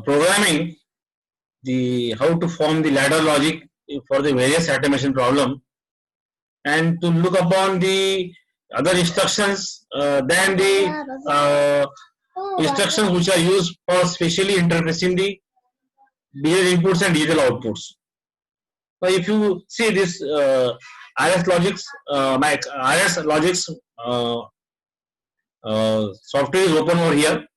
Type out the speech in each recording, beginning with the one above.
programming the how to form the ladder logic for the various automation problem, and to look upon the other instructions than the instructions which are used for specially interfacing the digital inputs and digital outputs. So if you see this RS Logics, my RS Logics software is open over here,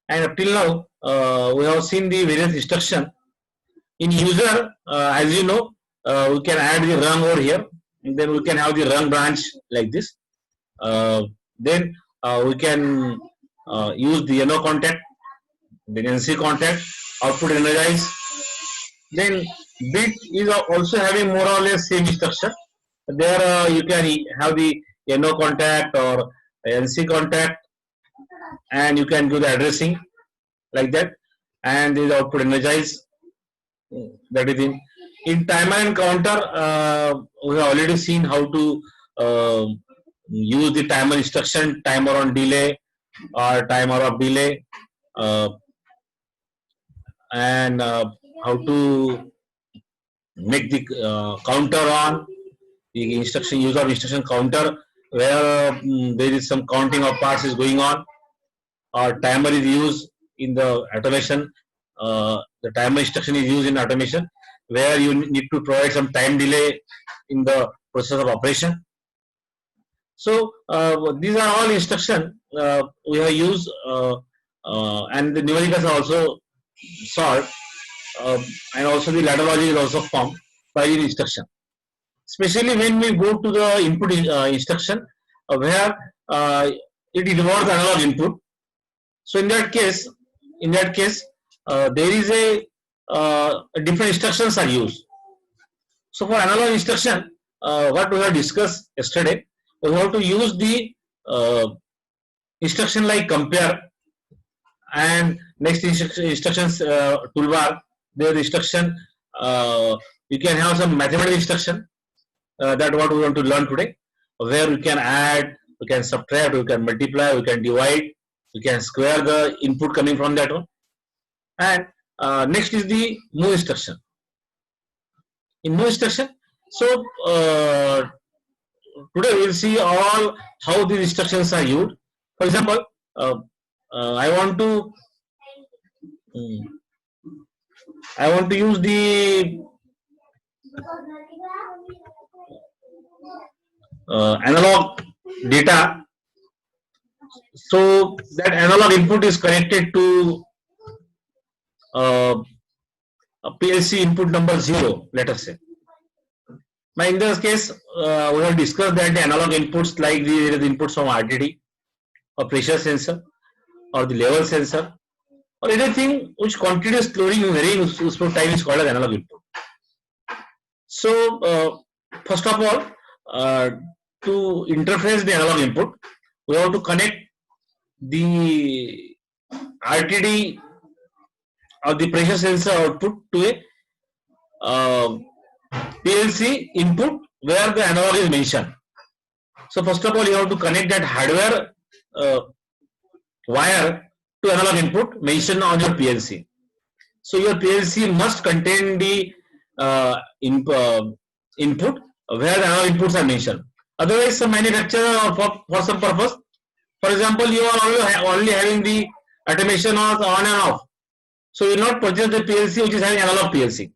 and up till now we have seen the various instruction. In user, as you know, we can add the rung over here, and then we can have the rung branch like this. Then we can use the NO contact, then NC contact, output energize. Then bit is also having more or less same instruction. There you can have the NO contact or NC contact, and you can do the addressing like that, and this output energize. That is in timer and counter. We have already seen how to use the timer instruction, timer on delay or timer of delay, and how to make the counter on the instruction, use of instruction counter where there is some counting of parts is going on, or timer is used in the automation. The timer instruction is used in automation where you need to provide some time delay in the process of operation. So these are all instructions we have used, and the numericals are also solved, and also the ladder logic is also formed by the instruction. Especially when we go to the input instruction where it involves analog input. So in that case, there is a different instructions are used. So for analog instruction, what we have discussed yesterday, we have to use the instruction like compare, and next instructions toolbar. There is instruction. You can have some mathematical instruction. That what we want to learn today, where we can add, we can subtract, we can multiply, we can divide, we can square the input coming from that one. And next is the move instruction. In move instruction, so today we will see all how these instructions are used. For example, I want to use the analog data. So that analog input is connected to a PLC input number 0, let us say. Now in this case, we have discussed that the analog inputs like the inputs from RTD or pressure sensor or the level sensor or anything which continues storing in very useful time is called as analog input. So first of all, to interface the analog input, we have to connect the RTD or the pressure sensor output to a PLC input where the analog is mentioned. So first of all, you have to connect that hardware wire to analog input mentioned on your PLC. So your PLC must contain the input where the analog inputs are mentioned. Otherwise, some manufacturer for some purpose, for example, you are only having the automation on and off. So you will not purchase the PLC which is having analog PLC.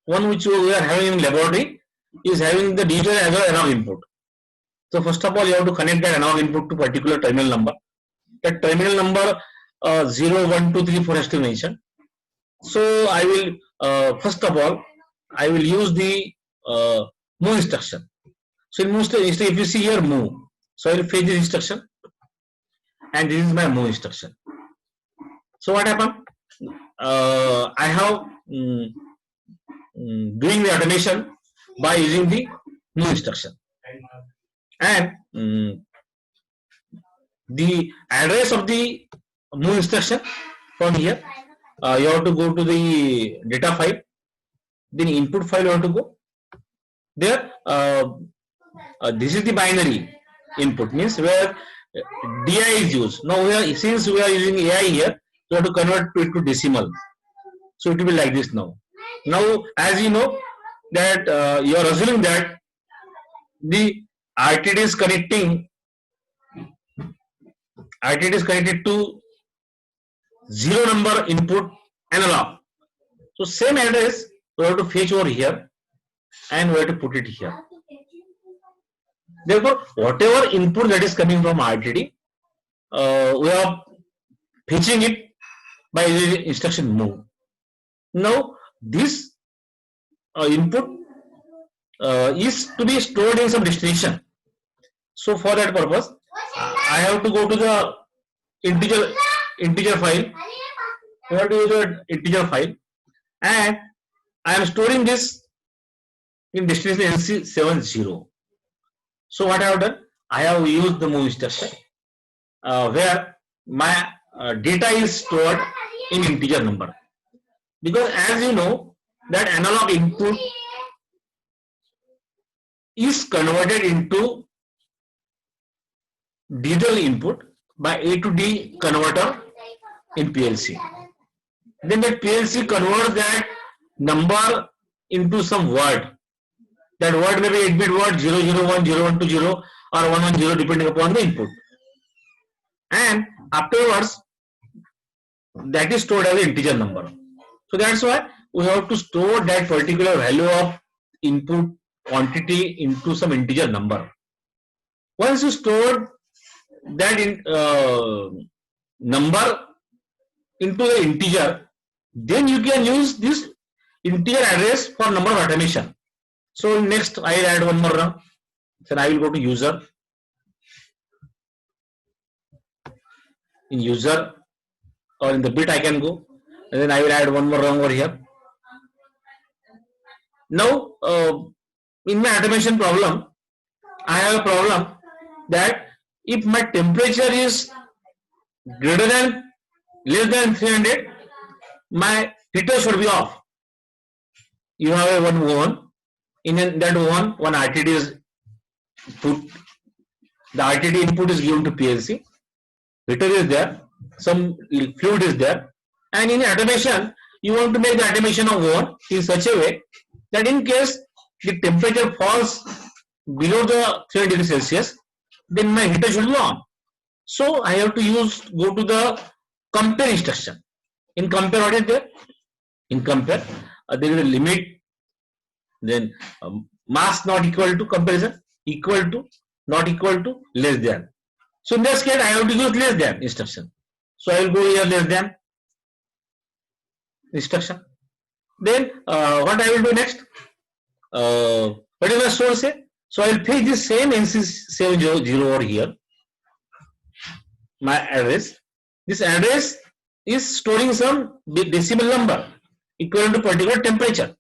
One which we are having in laboratory is having the digital as well analog input. So first of all, you have to connect that analog input to particular terminal number. That terminal number 0, 1, 2, 3, 4 has to be mentioned. So I will first of all I will use the move instruction. So in move instruction, if you see here move, so I will fetch this instruction, and this is my move instruction. So what happened? I have doing the automation by using the move instruction, and the address of the move instruction from here, you have to go to the data file, then input file you have to go there. This is the binary input, means where DI is used. Now since we are using AI here, you have to convert it to decimal. So it will be like this now. Now, as you know that you are assuming that the RTD is connected to 0 number input analog. So same address we have to fetch over here and we have to put it here. Therefore, whatever input that is coming from RTD, we are fetching it by the instruction move. Now this input is to be stored in some destination. So for that purpose, I have to go to the integer file. I have to use the integer file, and I am storing this in destination NC70. So what I have done, I have used the move instruction where my data is stored in integer number, because as you know that analog input is converted into digital input by A to D converter in PLC. Then that PLC converts that number into some word. That word may be 8-bit word 001, 0120 or 110 depending upon the input. And afterwards, that is stored as an integer number. So that's why we have to store that particular value of input quantity into some integer number. Once you store that number into the integer, then you can use this integer address for number of automation. So next I will add one more rung. Then I will go to user. In user or in the bit I can go, and then I will add one more rung over here. Now in my automation problem, I have a problem that if my temperature is greater than less than 300, my heater should be off. You have a one oven. In that oven, one RTD is put. The RTD input is given to PLC. Heater is there. Some fluid is there. And in automation, you want to make the automation of oven in such a way that in case the temperature falls below the 300 degrees Celsius, then my heater should be on. So I have to go to the compare instruction. In compare, what is there? In compare, there is a limit. Then mass not equal to comparison, equal to, not equal to, less than. So in this case, I have to use less than instruction. So I will go here less than instruction. Then what I will do next? What is my source say? So I will fetch this same NC70 over here. My address. This address is storing some decimal number equivalent to particular temperature.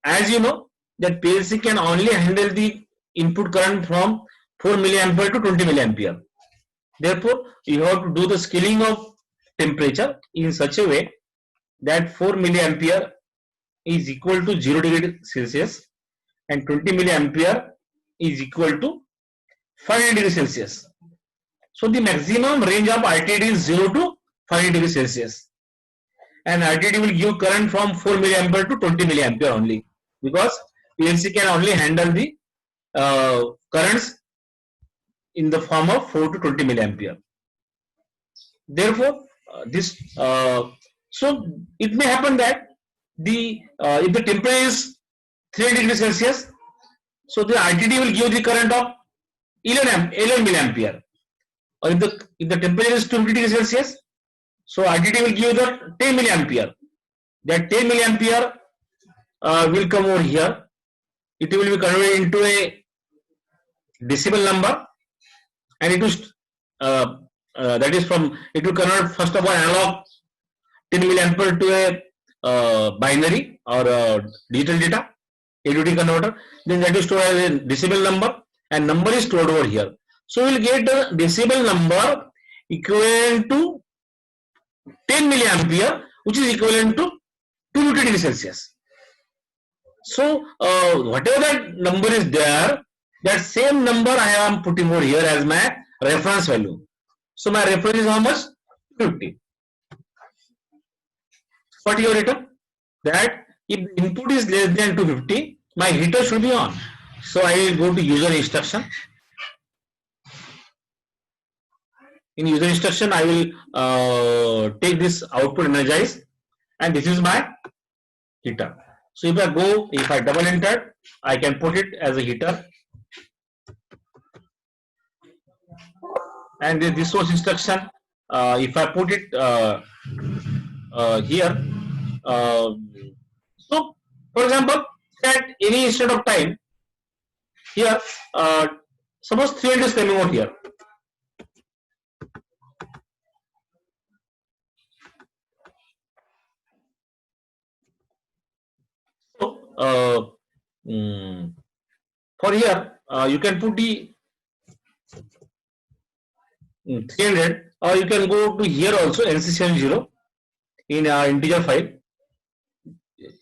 As you know that PLC can only handle the input current from 4 milliampere to 20 milliampere. Therefore, you have to do the scaling of temperature in such a way that 4 milliampere is equal to 0 degree Celsius and 20 milliampere is equal to 500 degrees Celsius. So the maximum range of RTD is 0 to 500 degrees Celsius. And RTD will give current from 4 milliampere to 20 milliampere only, because PLC can only handle the currents in the form of 4 to 20 milliampere. Therefore, so it may happen that if the temperature is 300 degrees Celsius, so the RTD will give the current of 11 milliampere. Or if the temperature is 250 degrees Celsius, so RTD will give the 10 milliampere. That 10 milliampere will come over here. It will be converted into a decimal number, and it is that is from, it will convert first of all analog 10 milliampere to a binary or digital data, AD converter. Then that is stored as a decimal number, and number is stored over here. So we will get the decimal number equivalent to 10 milliampere, which is equivalent to 250 degrees Celsius. So whatever that number is there, that same number I am putting over here as my reference value. So my reference is how much? 250. What you written? That if the input is less than 250, my heater should be on. So I will go to user instruction. In user instruction, I will take this output energize, and this is my heater. So if I double enter, I can put it as a heater. And this source instruction, if I put it here, so for example, at any instant of time, here, suppose 300 is coming out here. So for here, you can put the 300, or you can go to here also NC70 in integer file.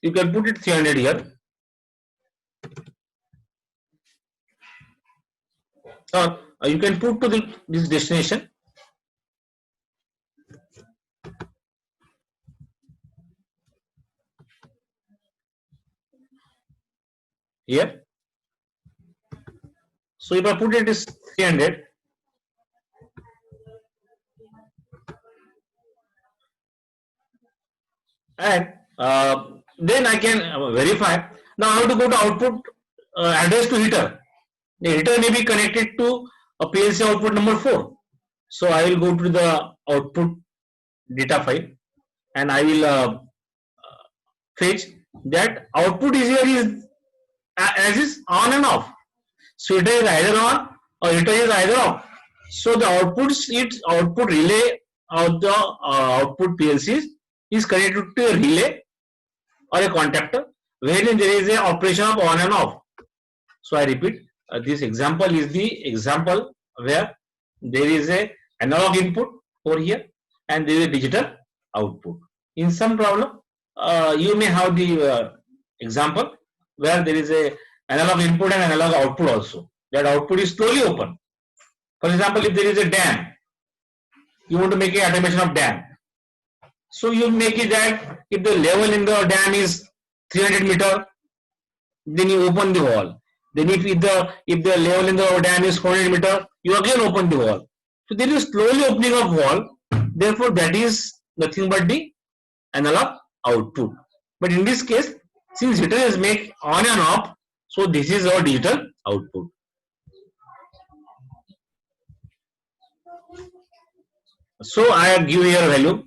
You can put it 300 here. Or you can put to this destination. Here. So if I put it is 300, and then I can verify. Now I have to go to output address to heater. The heater may be connected to a PLC output number 4. So I will go to the output data file, and I will fetch that output is here is as is on and off. So heater is either on or heater is either off. So the output relay of the output PLCs is connected to a relay or a contactor wherein there is a operation of on and off. So I repeat, this example is the example where there is a analog input over here and there is a digital output. In some problem, you may have the example where there is a analog input and analog output also. That output is slowly open. For example, if there is a dam, you want to make an automation of dam. So you make it that if the level in the dam is 300 meter, then you open the wall. Then if the level in the dam is 400 meter, you again open the wall. So there is slowly opening of wall. Therefore, that is nothing but the analog output. But in this case, since heater is make on and off, so this is our digital output. So I give here a value.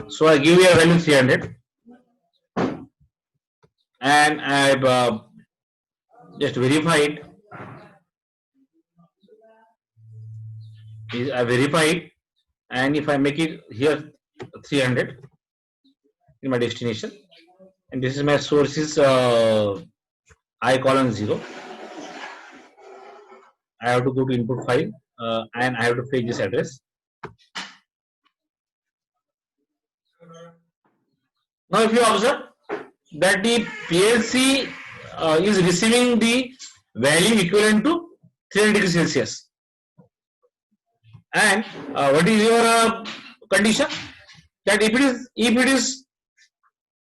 So I give you a value 300, and I've just verified. I verify it, and if I make it here 300 in my destination, and this is my source is I colon 0. I have to go to input file and I have to fetch this address. Now if you observe that the PLC is receiving the value equivalent to 300 degrees Celsius, and what is your condition? That if it is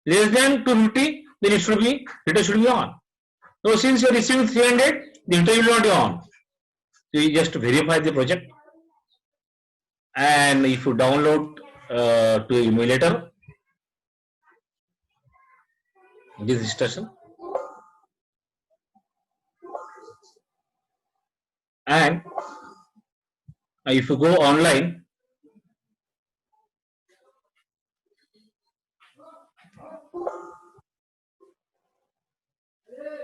less than 250, then heater should be on. So since you are receiving 300, the heater will not be on. So you just verify the project, and if you download to emulator this instruction, and if you go online,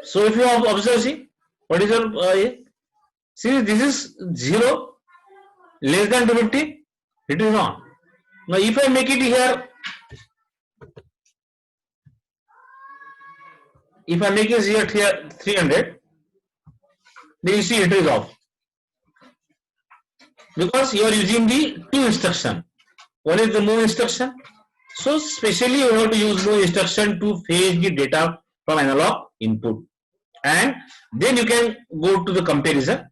so if you observe, see what is your see, this is 0 less than 250, it is on. Now if I make it here, if I make it here 300, then you see it is off, because you are using the two instruction. One is the move instruction. So specially you have to use no instruction to fetch the data from analog input, and then you can go to the comparison.